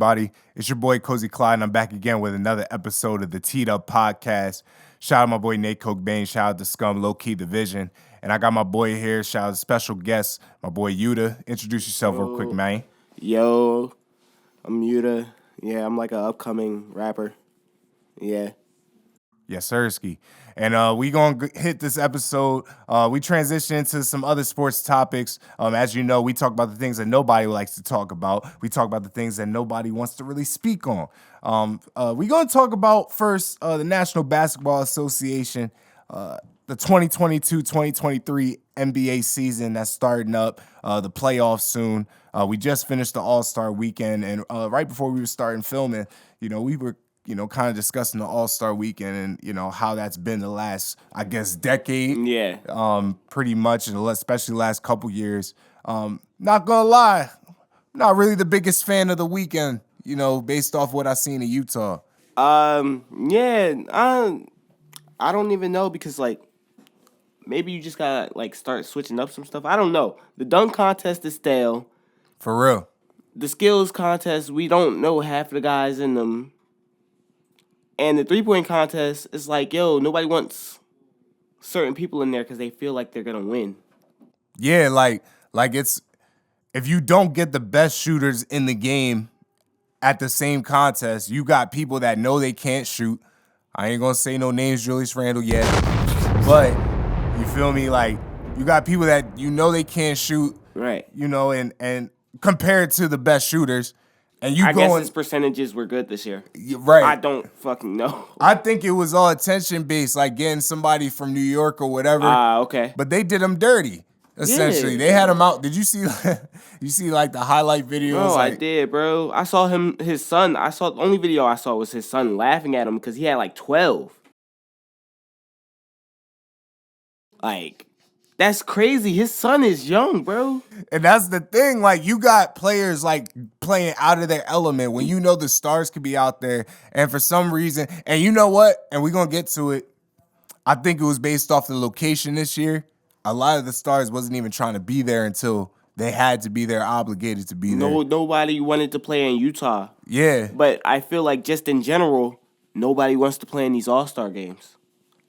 everybody? It's your boy CozyClyde, and I'm back again with another episode of the Teed Up Podcast. Shout out my boy Nate Coke-Bain, shout out to Scum, Low Key Division. And I got my boy here, shout out to special guest, my boy Yuta. Introduce yourself real quick, man. Yo, I'm Yuta. Yeah, I'm like an upcoming rapper. Yeah. Yes, Sirski. And we going to hit this episode. We transition into some other sports topics. As you know, we talk about the things that nobody likes to talk about. We talk about the things that nobody wants to really speak on. We're going to talk about first the National Basketball Association, the 2022-2023 NBA season that's starting up, the playoffs soon. We just finished the All-Star weekend, and right before we were starting filming, we were kind of discussing the All-Star weekend and, how that's been the last, I guess, decade. Yeah. Pretty much, and especially the last couple years. Not gonna lie, not really the biggest fan of the weekend, based off what I seen in Utah. Yeah, I don't even know because, maybe you just gotta, start switching up some stuff. I don't know. The dunk contest is stale. For real. The skills contest, we don't know half the guys in them. And the three-point contest is nobody wants certain people in there because they feel like they're going to win. Yeah, like it's, if you don't get the best shooters in the game at the same contest, you got people that know they can't shoot. I ain't going to say no names, Julius Randle yet. But, you feel me? You got people that they can't shoot. Right. And compared to the best shooters. And I guess his percentages were good this year. Right. I don't fucking know. I think it was all attention-based, like getting somebody from New York or whatever. Okay. But they did him dirty, essentially. Yeah. They had him out. Did you see the highlight videos? Bro, I did, bro. I saw his son. The only video I saw was his son laughing at him because he had 12. That's crazy. His son is young, bro. And that's the thing. You got players playing out of their element when the stars could be out there. And for some reason, and you know what? And we're going to get to it. I think it was based off the location this year. A lot of the stars wasn't even trying to be there until they had to be there, obligated to be there. Nobody wanted to play in Utah. Yeah. But I feel like just in general, nobody wants to play in these All-Star games.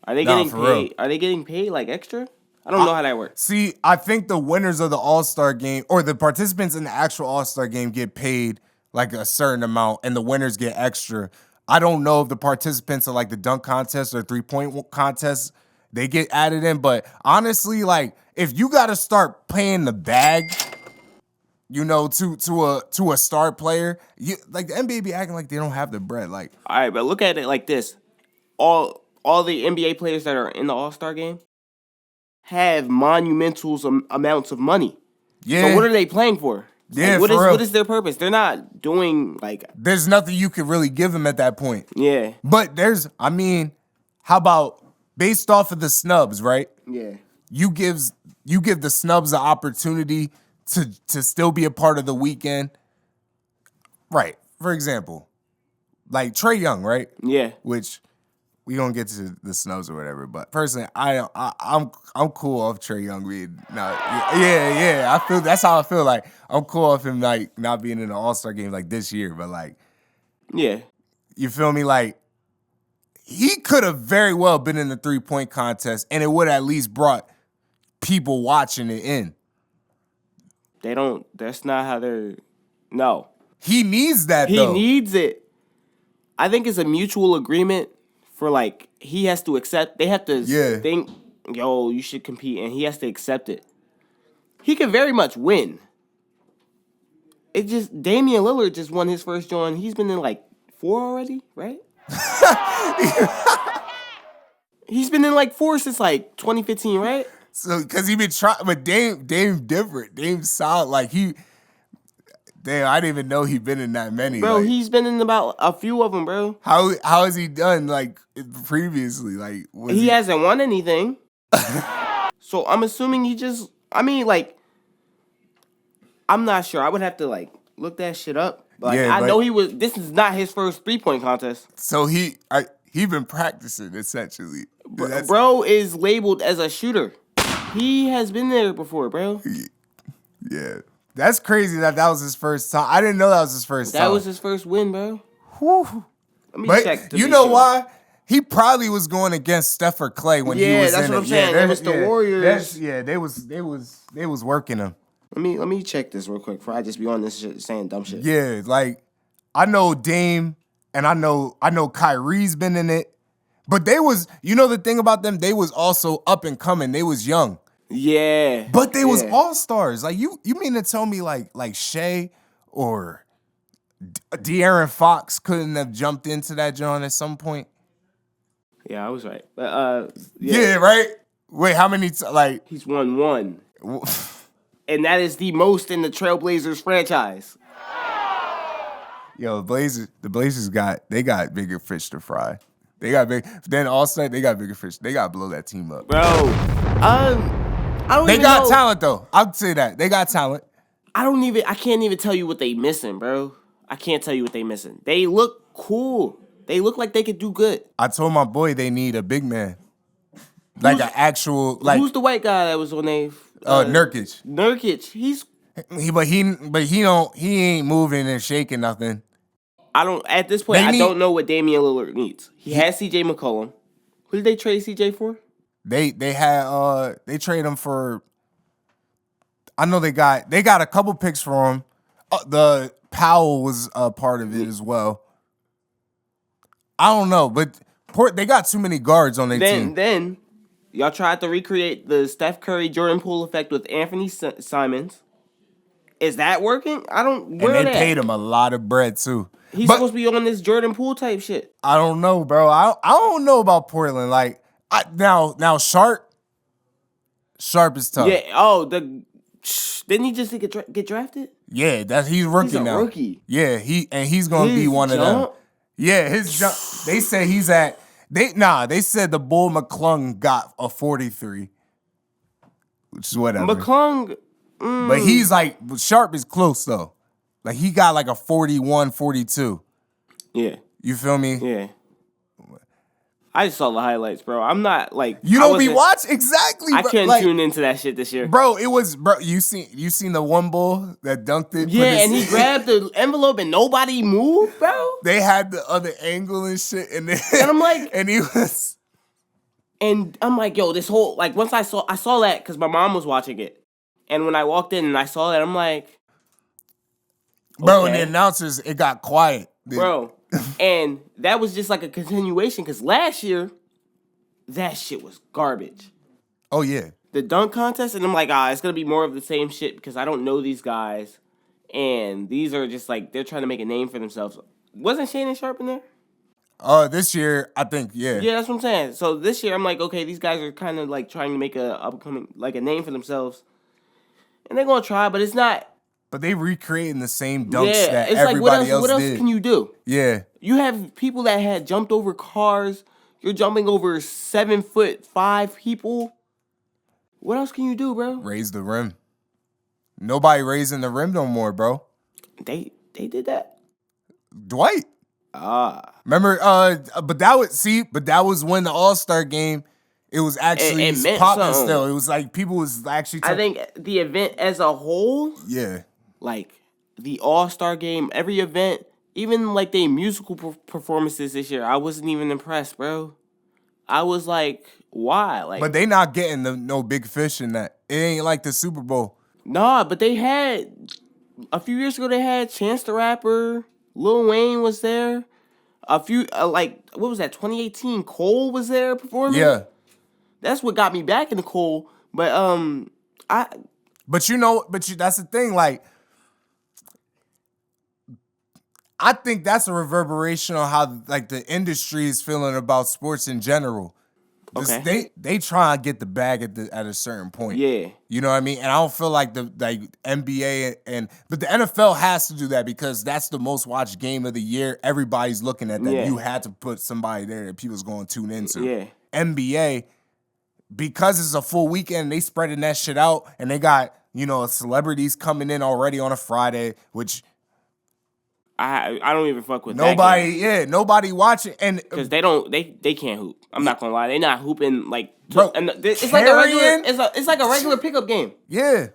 Are they getting paid? Real. Are they getting paid extra? I don't know how that works. See, I think the winners of the All-Star game or the participants in the actual All-Star game get paid a certain amount and the winners get extra. I don't know if the participants of the dunk contest or three-point contest, they get added in. But honestly, if you got to start paying the bag, to a star player, the NBA be acting like they don't have the bread. All right, but look at it like this. All the NBA players that are in the All-Star game have monumental amounts of money. Yeah. So what are they playing for? Yeah, what is their purpose? They're not doing There's nothing you could really give them at that point. Yeah. But how about based off of the snubs, right? Yeah. You give the snubs an opportunity to still be a part of the weekend. Right. For example, Trae Young, right? Yeah. Which we gonna get to the snubs or whatever, but personally, I'm cool off Trae Young being not. Yeah. I feel that's how I feel. I'm cool off him not being in the All-Star game this year, but yeah, you feel me? He could have very well been in the 3-point contest, and it would have at least brought people watching it in. They don't. That's not how they're. No, he needs that. He needs it. I think it's a mutual agreement. For he has to accept. They have to think, yo, you should compete, and he has to accept it. He could very much win. It just Damian Lillard just won his first joint. He's been in 4 already, right? He's been in 4 since 2015, right? So because he been trying, but Dame different. Dame's solid. Damn, I didn't even know he'd been in that many. Bro, he's been in about a few of them, bro. How has he done previously? He hasn't won anything. So I'm assuming he just. I'm not sure. I would have to look that shit up. But I know he was. This is not his first 3-point contest. So he been practicing essentially. Bro is labeled as a shooter. He has been there before, bro. Yeah. That's crazy that was his first time. I didn't know that was his first time. That was his first win, bro. Whew. Let me But check. you know why? He probably was going against Steph or Clay when he was that's in what it. I'm saying. That was the Warriors. They was working him. Let me check this real quick before I just be on this shit saying dumb shit. Yeah, like I know Dame and I know Kyrie's been in it. But they was, the thing about them, they was also up and coming. They was young. Yeah. But they was all-stars. Like you mean to tell me like Shea or De'Aaron Fox couldn't have jumped into that joint at some point? Yeah, I was right. But yeah, right? Wait, how many he's won one. And that is the most in the Trailblazers franchise. Yo, the Blazers got bigger fish to fry. They got big. Then all-star, they got bigger fish. They got to blow that team up. Bro, I don't They even got know. talent, though. I'll say that. They got talent. I can't even tell you what they missing, bro. I can't tell you what they missing. They look cool. They look like they could do good. I told my boy they need a big man. Like an actual, like. Who's the white guy that was on there? Nurkic. Nurkic. He ain't moving and shaking nothing. At this point, I don't know what Damian Lillard needs. He has CJ McCollum. Who did they trade CJ for? They trade him for, I know they got a couple picks for him. The Powell was a part of it as well. I don't know, but they got too many guards on their team. Then y'all tried to recreate the Steph Curry Jordan Poole effect with Anthony Simons. Is that working? And they paid him a lot of bread too. He's supposed to be on this Jordan Poole type shit. I don't know, bro. I don't know about Portland. Like now Sharp is tough. Yeah. Oh, didn't he just get drafted? Yeah, he's rookie now. Rookie. Yeah, he's gonna be one of them. Yeah, his jump. They say he's at. They said the Bull McClung got a 43, which is whatever. McClung. But he's like, Sharp is close though. Like he got like a 41, 42. Yeah. You feel me? Yeah. I just saw the highlights, bro. I'm not like you don't be watching exactly. I couldn't tune into that shit this year, bro. It was You seen the one bull that dunked it? Yeah, and he grabbed the envelope and nobody moved, bro. They had the other angle and shit, and I'm like, and he was, and I'm like, yo, this whole once I saw that because my mom was watching it, and when I walked in and I saw that, I'm like, bro, and the announcers, it got quiet, bro. And that was just like a continuation because last year, that shit was garbage. Oh, yeah. The dunk contest, and I'm like, it's going to be more of the same shit because I don't know these guys. And these are just like, they're trying to make a name for themselves. Wasn't Shannon Sharp in there? This year, I think, yeah. Yeah, that's what I'm saying. So this year, I'm like, okay, these guys are kind of like trying to make a name for themselves. And they're going to try, but it's not. But they recreating the same dunks that it's everybody like, what else did. Can you do? Yeah. You have people that had jumped over cars. You're jumping over 7'5" people. What else can you do, bro? Raise the rim. Nobody raising the rim no more, bro. They did that. Dwight. Remember? But that was when the All-Star game. It was actually it popping something. still. It was like people was actually. I think the event as a whole. Yeah. Like the All-Star game, every event, even like the musical performances this year, I wasn't even impressed, bro. I was like, why? Like, but they not getting no big fish in that. It ain't like the Super Bowl. Nah, but they had a few years ago. They had Chance the Rapper, Lil Wayne was there. A few what was that? 2018, Cole was there performing. Yeah, that's what got me back into Cole. But But that's the thing. Like, I think that's a reverberation on how like the industry is feeling about sports in general. Okay. They try and get the bag at a certain point. Yeah. You know what I mean? And I don't feel like the NBA but the NFL has to do that because that's the most watched game of the year. Everybody's looking at that. Yeah. You had to put somebody there that people's going to tune into. Yeah. NBA, because it's a full weekend, they spreading that shit out and they got, celebrities coming in already on a Friday, which I don't even fuck with nobody. that Yeah, nobody watching, and because they can't hoop. I'm not gonna lie, they're not hooping like. Bro, it's like a regular. It's like a regular pickup game. Yeah,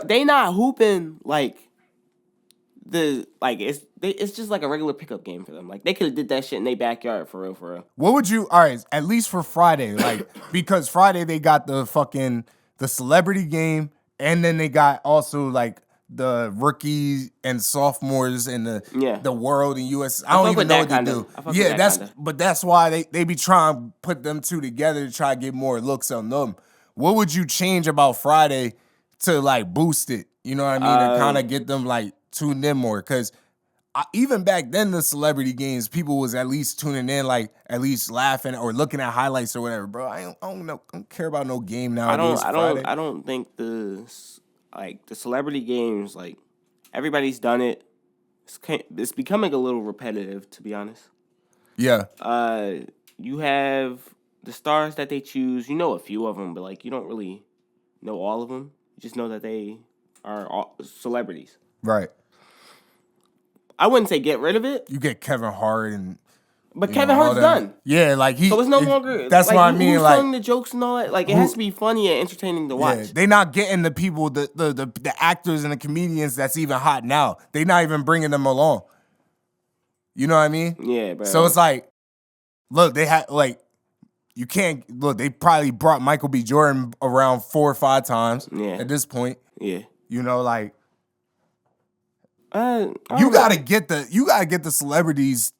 they not hooping like it's just like a regular pickup game for them. Like they could have did that shit in their backyard for real, for real. What would you? All right, at least for Friday, like because Friday they got the celebrity game, and then they got also like the rookies and sophomores and the world and US. I don't even know what they do. Yeah, that's why they be trying to put them two together to try to get more looks on them. What would you change about Friday to like boost it? You know what I mean? To kind of get them like tuned in more, because even back then the celebrity games, people was at least tuning in, like at least laughing or looking at highlights or whatever. Bro, I don't care about no game nowadays. I don't think the celebrity games, like everybody's done it. It's becoming a little repetitive, to be honest. Yeah. You have the stars that they choose. You know a few of them, but like you don't really know all of them. You just know that they are all celebrities. Right. I wouldn't say get rid of it. You get Kevin Hart but Kevin Hart's done. Yeah, like so it's no longer. That's what I mean. Who's like telling the jokes and all that. Like it has to be funny and entertaining to watch. Yeah, they not getting the people, the actors and the comedians that's even hot now. They not even bringing them along. You know what I mean? Yeah, bro. So it's like, look, they had like, you can't look. They probably brought Michael B. Jordan around 4 or 5 times. Yeah. At this point. Yeah. You know, like. You gotta get the celebrities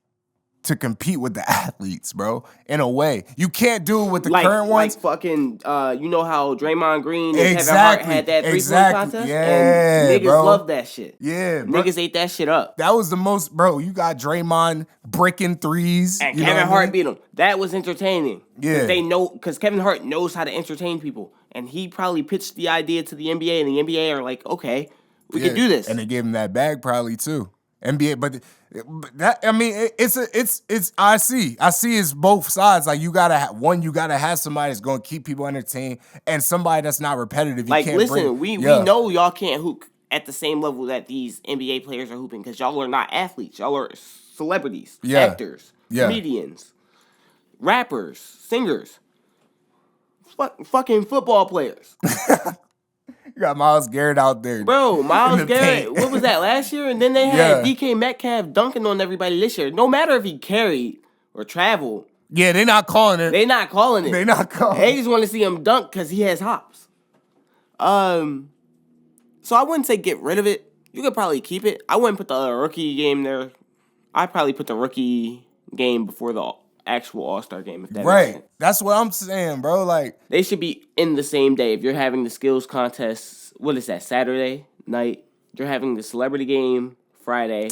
to compete with the athletes, bro. In a way, you can't do it with the current ones. Like fucking, you know how Draymond Green and Kevin Hart had that 3-point contest, and niggas love that shit. Yeah, niggas ate that shit up. That was the most, bro. You got Draymond bricking threes, and Kevin Hart beat him. That was entertaining. Yeah, because Kevin Hart knows how to entertain people, and he probably pitched the idea to the NBA, and the NBA are like, okay. We can do this, and they gave him that bag probably too. NBA, but that I mean, it's I see it's both sides. Like you gotta have somebody that's gonna keep people entertained, and somebody that's not repetitive. Like listen, we know y'all can't hoop at the same level that these NBA players are hooping because y'all are not athletes. Y'all are celebrities, actors, comedians, rappers, singers, fucking football players. You got Myles Garrett out there. Bro, Myles Garrett, what was that, last year? And then they had DK Metcalf dunking on everybody this year. No matter if he carried or traveled. Yeah, they're not calling it. They not calling it. They not calling it. They just want to see him dunk because he has hops. So I wouldn't say get rid of it. You could probably keep it. I wouldn't put the rookie game there. I'd probably put the rookie game before the actual All-Star game, if that makes sense. That's what I'm saying, bro. Like they should be in the same day. If you're having the skills contest, what is that, Saturday night? You're having the celebrity game Friday.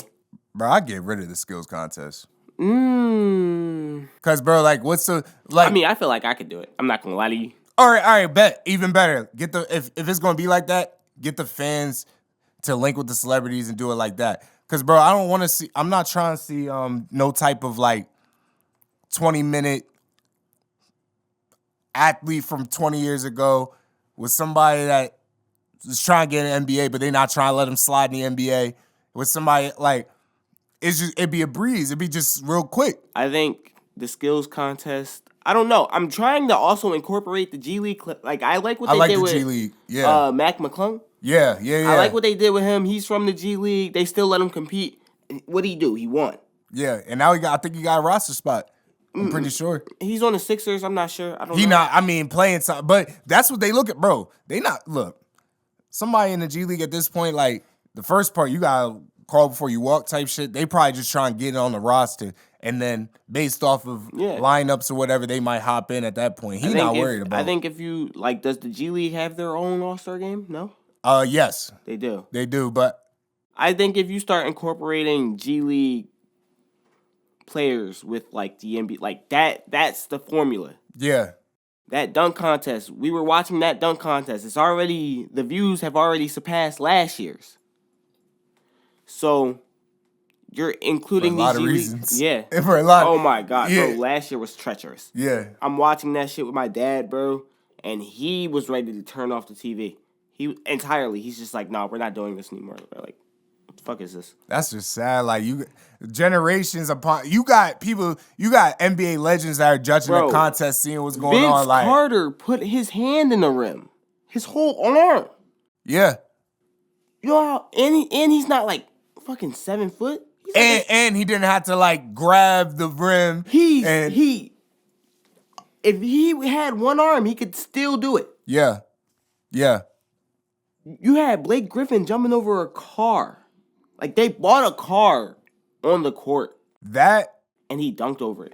Bro, I get rid of the skills contest. Cause bro, like what's the like? I mean, I feel like I could do it. I'm not gonna lie to you. All right, bet. Even better. Get the if it's gonna be like that, get the fans to link with the celebrities and do it like that. Cause bro, I don't wanna see, I'm not trying to see no type of like 20-minute athlete from 20 years ago with somebody that was trying to get an NBA, but they not trying to let him slide in the NBA. With somebody like, it'd be a breeze. It'd be just real quick. I think the skills contest, I don't know. I'm trying to also incorporate the G League. Like I like what they did with G League. Yeah. Mac McClung. Yeah. I like what they did with him. He's from the G League. They still let him compete. What'd he do? He won. Yeah, and now I think he got a roster spot. I'm pretty sure. He's on the Sixers. I'm not sure. I don't know. I mean, playing something. But that's what they look at, bro. They not, look, somebody in the G League at this point, like, the first part, you got to crawl before you walk type shit. They probably just try and get it on the roster. And then based off of lineups or whatever, they might hop in at that point. He's not worried about it. I think if you, like, does the G League have their own All-Star game? No? Yes. They do. They do, but I think if you start incorporating G League players with like the NBA, like that's the formula. Yeah. That dunk contest, we were watching that dunk contest. The views have already surpassed last year's. So you're including for a lot these of G reasons. Yeah. For a lot. Oh my God, bro. Last year was treacherous. Yeah. I'm watching that shit with my dad, bro, and he was ready to turn off the TV. He's just like, no, we're not doing this anymore. We're like, what the fuck is this? That's just sad. Like, you generations upon, you got NBA legends that are judging the contest, seeing what's going on. Like Carter put his hand in the rim, his whole arm. Yeah. You know how, and he's not like fucking 7 foot. And he didn't have to like grab the rim. If he had one arm, he could still do it. Yeah. Yeah. You had Blake Griffin jumping over a car. Like, they bought a car on the court. And he dunked over it.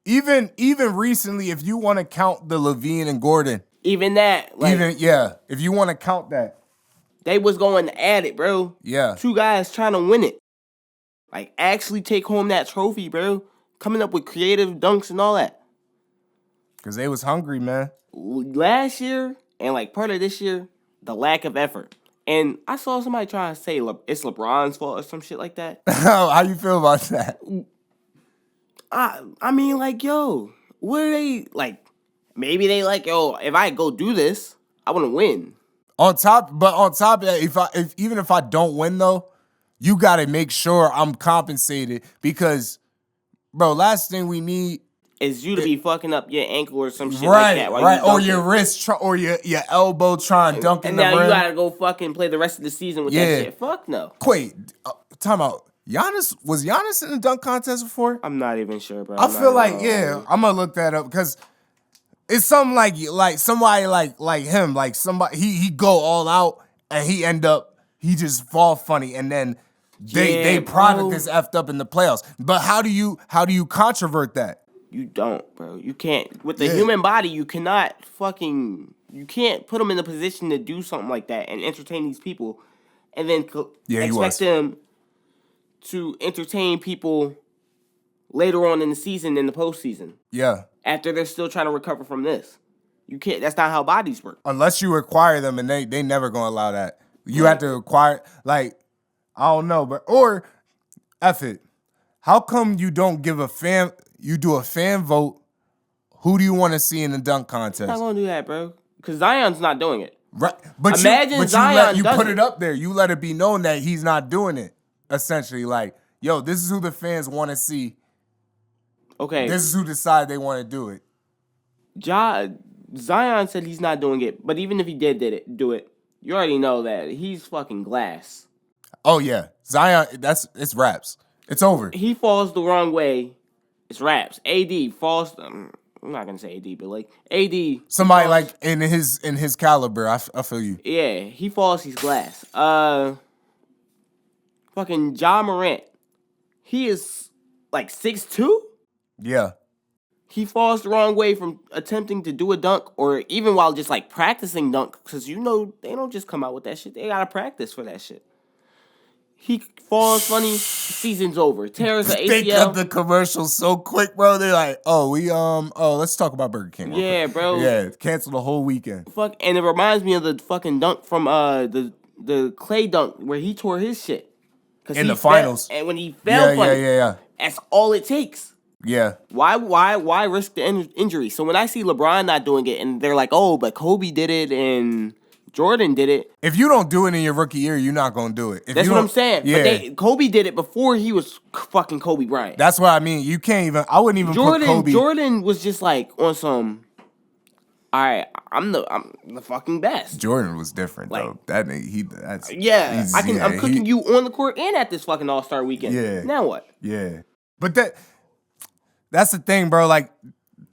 Even recently, if you want to count the Levine and Gordon. Even that. Like, if you want to count that. They was going at it, bro. Yeah. 2 guys trying to win it. Like, actually take home that trophy, bro. Coming up with creative dunks and all that. Because they was hungry, man. Last year, and like part of this year, the lack of effort. And I saw somebody trying to say it's LeBron's fault or some shit like that. How you feel about that? I mean, like, yo, what are they, like, maybe they like, yo, if I go do this, I want to win. On top of that, even if I don't win though, you gotta make sure I'm compensated because, bro, last thing we need is you to be fucking up your ankle or some shit like that. Right, or your wrist or your elbow trying to dunk in the rim. And now you gotta go fucking play the rest of the season with that shit. Fuck no. Wait, time out. Was Giannis in the dunk contest before? I'm not even sure, bro. I feel like, I'm gonna look that up because it's something like somebody like him, like somebody he go all out and he just fall funny and then they product is effed up in the playoffs. But how do you controvert that? You don't, bro. You can't. With the human body, you can't put them in a position to do something like that and entertain these people and then expect them to entertain people later on in the season, in the postseason. Yeah. After they're still trying to recover from this. You can't. That's not how bodies work. Unless you require them, and they never gonna allow that. You have to require, like, I don't know, but or F it. How come you don't give you do a fan vote? Who do you want to see in the dunk contest? I'm not gonna do that, bro. Because Zion's not doing it. Right, but imagine Zion you put it up there. You let it be known that he's not doing it. Essentially, like, yo, this is who the fans want to see. Okay. This is who decide they want to do it. Zion said he's not doing it, but even if he did do it, you already know that he's fucking glass. Oh yeah, Zion. It's raps. It's over. He falls the wrong way. It's raps. AD falls. I'm not gonna say AD, but like AD. Somebody like in his caliber. I feel you. Yeah, he falls. He's glass. Fucking Ja Morant. He is like 6'2". Yeah. He falls the wrong way from attempting to do a dunk or even while just like practicing dunk because you know they don't just come out with that shit. They gotta practice for that shit. He falls funny, season's over. Tears the ACL. They cut the commercial so quick, bro. They're like, let's talk about Burger King. Yeah, bro. Yeah, cancel the whole weekend. Fuck, and it reminds me of the fucking dunk from the Clay dunk where he tore his shit. In the finals. And when he fell funny. Yeah. That's all it takes. Yeah. Why risk the injury? So when I see LeBron not doing it and they're like, oh, but Kobe did it and Jordan did it. If you don't do it in your rookie year, you're not going to do it. That's what I'm saying. Yeah. But Kobe did it before he was fucking Kobe Bryant. That's what I mean. You can't even, I wouldn't even put Kobe. Jordan was just like on some, all right, I'm the fucking best. Jordan was different, though. I'm cooking you on the court and at this fucking All-Star weekend. Yeah. Now what? Yeah. But that's the thing, bro. Like,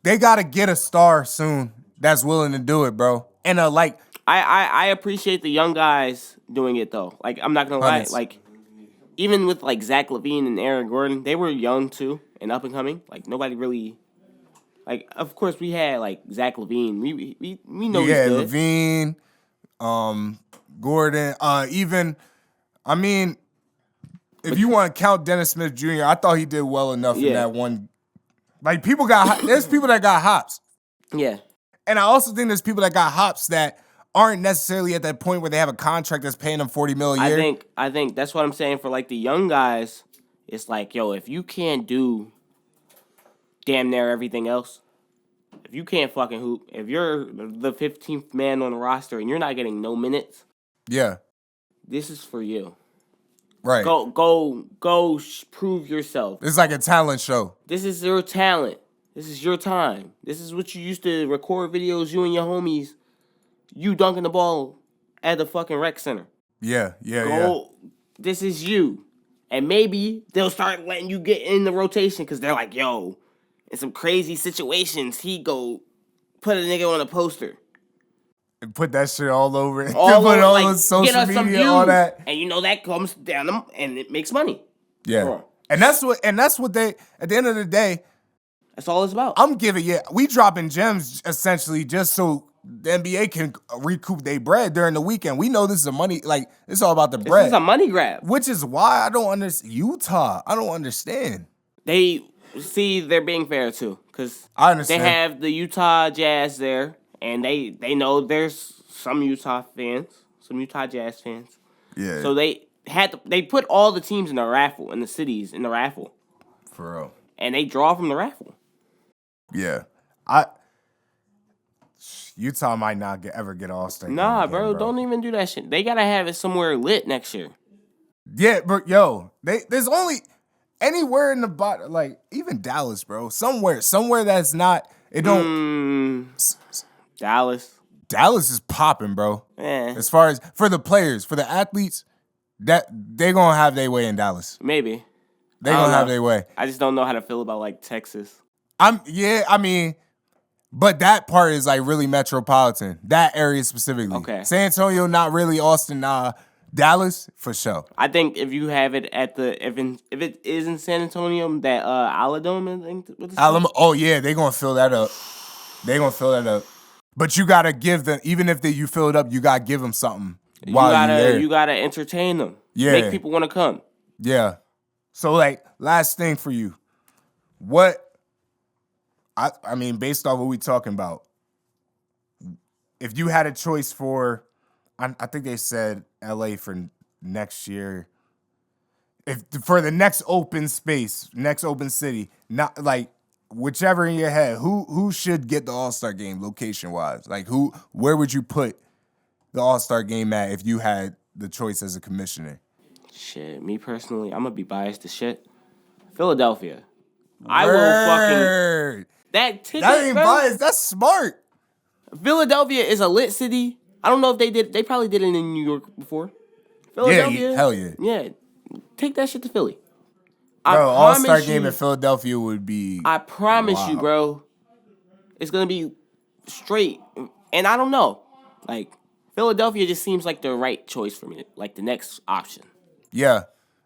they got to get a star soon that's willing to do it, bro. And I appreciate the young guys doing it though. Like I'm not gonna lie, like even with like Zach LaVine and Aaron Gordon, they were young too and up and coming. Like nobody really, like of course we had like Zach LaVine. We know he's good. LaVine, Gordon, even I mean, if you want to count Dennis Smith Jr., I thought he did well enough in that one. Like there's people that got hops. Yeah. And I also think there's people that got hops that aren't necessarily at that point where they have a contract that's paying them $40 million a year. I think that's what I'm saying for like the young guys. It's like, yo, if you can't do damn near everything else, if you can't fucking hoop, if you're the 15th man on the roster and you're not getting no minutes, this is for you. Right. Go prove yourself. It's like a talent show. This is your talent. This is your time. This is what you used to record videos, you and your homies, you dunking the ball at the fucking rec center. Yeah. Go. This is you. And maybe they'll start letting you get in the rotation because they're like, yo, in some crazy situations, he go put a nigga on a poster. And put that shit all over it. All put over, all like, on social get us media, some views. all that. And you know that comes down them and it makes money. Yeah. And that's what they, at the end of the day, that's all it's about. We dropping gems essentially just so the NBA can recoup their bread during the weekend. We know this is a money, like, it's all about the bread. This is a money grab. Which is why I don't understand. Utah, I don't understand. They're being fair too. Because I understand. They have the Utah Jazz there. And they know there's some Utah Jazz fans. Yeah. So they put all the teams in the raffle, and the cities in the raffle. For real. And they draw from the raffle. Yeah. Utah might not ever get All-Star. Nah, bro, don't even do that shit. They gotta have it somewhere lit next year. Yeah, but yo, there's only anywhere in the bottom, like even Dallas, bro. Somewhere that's not. It don't. Dallas. Dallas is popping, bro. Yeah. As far as for the players, for the athletes, that they gonna have their way in Dallas. Maybe. They gonna have their way. I just don't know how to feel about like Texas. But that part is like really metropolitan. That area specifically. Okay. San Antonio, not really. Austin, Dallas, for sure. I think if you have it at if it is in San Antonio, that Aladome, I think. Alamo. Oh yeah, they gonna fill that up. But you gotta give them, even if you fill it up, you gotta give them something while you're there. You gotta entertain them. Yeah. Make people want to come. Yeah. So like, last thing for you, what? I mean, based off what we talking about, if you had a choice for, I think they said LA for next year. If for the next open space, next open city, not like whichever in your head, who should get the All-Star game location wise? Like where would you put the All-Star game at if you had the choice as a commissioner? Shit, me personally, I'm gonna be biased as shit. Philadelphia. I will fucking that ticket. That ain't biased. That's smart. Philadelphia is a lit city. I don't know if they did. They probably did it in New York before. Philadelphia, yeah, hell yeah. Yeah, take that shit to Philly. Bro, All-Star game in Philadelphia would be. I promise you, bro. It's gonna be straight, and I don't know. Like Philadelphia just seems like the right choice for me. Like the next option. Yeah.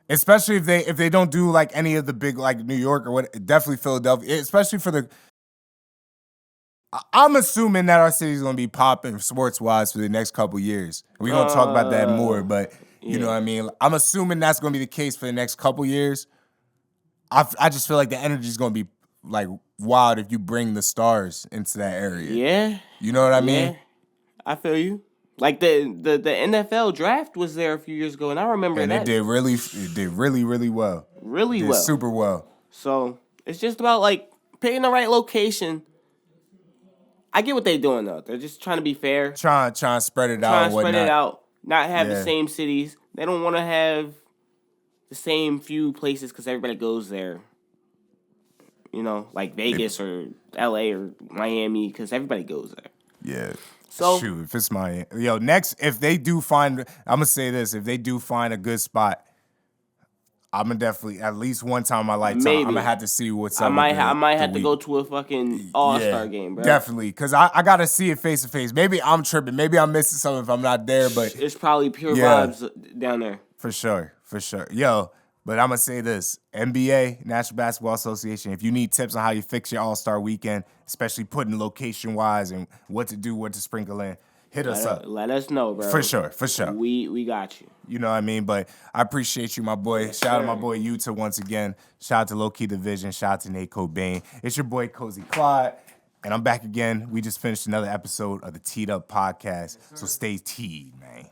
Especially if they don't do like any of the big like New York or what, definitely Philadelphia. Especially for the. I'm assuming that our city's gonna be popping sports wise for the next couple years. We're gonna talk about that more, but you know what I mean. I'm assuming that's gonna be the case for the next couple years. I just feel like the energy is gonna be like wild if you bring the stars into that area. Yeah, you know what I mean. Yeah. I feel you. Like the NFL draft was there a few years ago, and I remember and that. It did really well. Really well. Super well. So it's just about like picking the right location. I get what they're doing though. They're just trying to be fair. Trying to spread it out. Trying to spread it out. Not have the same cities. They don't want to have the same few places because everybody goes there. You know, like Vegas or LA or Miami because everybody goes there. Yeah. So shoot, if it's Miami, next if they do find, I'm gonna say this: if they do find a good spot, I'm gonna definitely at least one time in my lifetime. I'm gonna have to see what's up. I might have to go to a fucking All-Star game, bro. Definitely, because I gotta see it face to face. Maybe I'm tripping. Maybe I'm missing something if I'm not there. But it's probably pure vibes down there. For sure. Yo, but I'm gonna say this: NBA, National Basketball Association. If you need tips on how you fix your All-Star weekend, especially putting location wise and what to do, what to sprinkle in, hit us up. Let us know, bro. For sure. We got you. You know what I mean? But I appreciate you, my boy. Shout out to my boy Utah once again. Shout out to Low Key Division. Shout out to Nate Cobain. It's your boy CozyClyde, and I'm back again. We just finished another episode of the Teed Up Podcast, so stay teed, man.